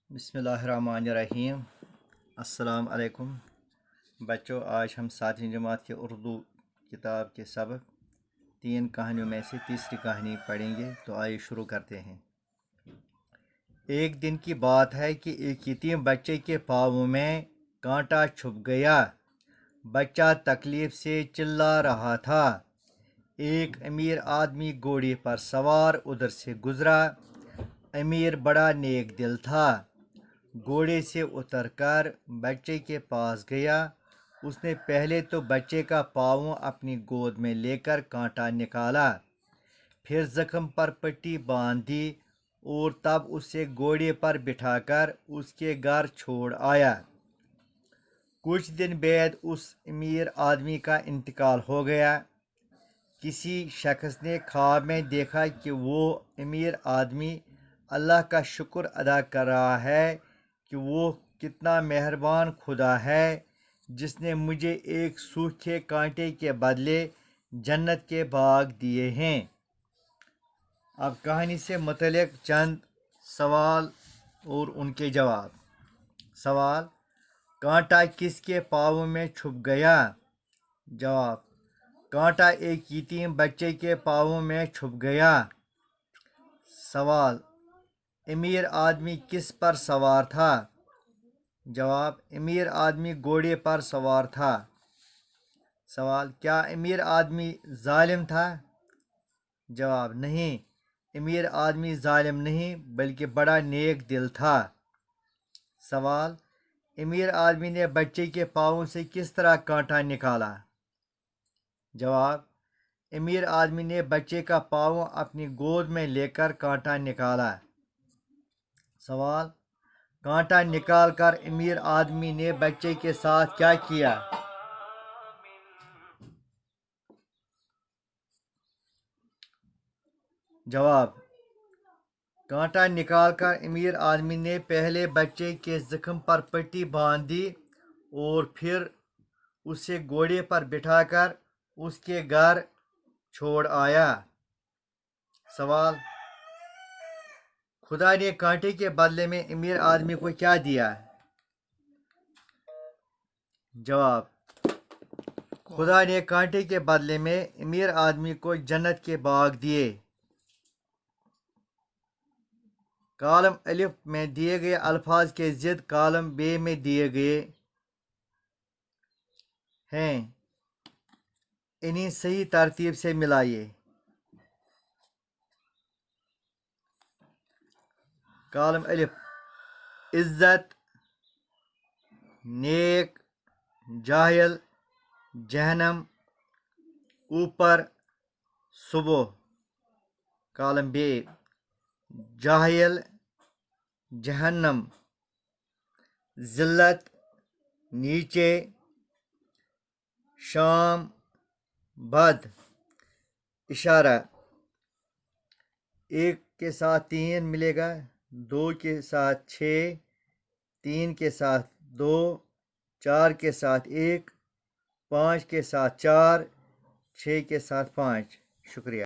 बिस्मिल्लाहिर्रहमानिर्रहीम। अस्सलाम अलैकुम बच्चों, आज हम 7वीं जमात के उर्दू किताब के सबक 3 कहानियों में से तीसरी कहानी पढ़ेंगे। तो आइए शुरू करते हैं। एक दिन की बात है कि एक यतीम बच्चे के पाँव में कांटा छुप गया। बच्चा तकलीफ से चिल्ला रहा था। एक अमीर आदमी घोड़े पर सवार उधर से गुजरा। अमीर बड़ा नेक दिल था। घोड़े से उतरकर बच्चे के पास गया। उसने पहले तो बच्चे का पाँव अपनी गोद में लेकर कांटा निकाला, फिर जख्म पर पट्टी बांध दी और तब उसे घोड़े पर बिठाकर उसके घर छोड़ आया। कुछ दिन बाद उस अमीर आदमी का इंतकाल हो गया। किसी शख्स ने ख्वाब में देखा कि वो अमीर आदमी अल्लाह का शुक्र अदा कर रहा है कि वो कितना मेहरबान खुदा है जिसने मुझे एक सूखे कांटे के बदले जन्नत के बाग दिए हैं। अब कहानी से मुतल्लिक चंद सवाल और उनके जवाब। सवाल: कांटा किसके पाँव में छुप गया? जवाब: कांटा एक यतीम बच्चे के पाँव में छुप गया। सवाल: अमीर आदमी किस पर सवार था? जवाब: अमीर आदमी घोड़े पर सवार था। सवाल: क्या अमीर आदमी जालिम था? जवाब: नहीं, अमीर आदमी जालिम नहीं बल्कि बड़ा नेक दिल था। सवाल: अमीर आदमी ने बच्चे के पाँव से किस तरह कांटा निकाला? जवाब: अमीर आदमी ने बच्चे का पाँव अपनी गोद में लेकर कांटा निकाला। सवाल: कांटा निकालकर अमीर आदमी ने बच्चे के साथ क्या किया? जवाब: कांटा निकालकर अमीर आदमी ने पहले बच्चे के जख्म पर पट्टी बांध दी और फिर उसे घोड़े पर बिठाकर उसके घर छोड़ आया। सवाल: खुदा ने कांटे के बदले में अमीर आदमी को क्या दिया? जवाब: खुदा ने कांटे के बदले में अमीर आदमी को जन्नत के बाग दिए। कॉलम अलिफ में दिए गए अल्फाज के ज़िद कॉलम बे में दिए गए हैं, इन्हें सही तरतीब से मिलाइए। कॉलम अलिफ: इज्जत, नेक, जाहिल, जहन्नम, ऊपर, सुबह। कॉलम बे: जाहिल, जहन्नम, जिल्लत, नीचे, शाम, बद। इशारा: एक के साथ 3 मिलेगा, 2 के साथ 6, 3 के साथ 2, 4 के साथ 1, 5 के साथ 4, 6 के साथ 5। शुक्रिया।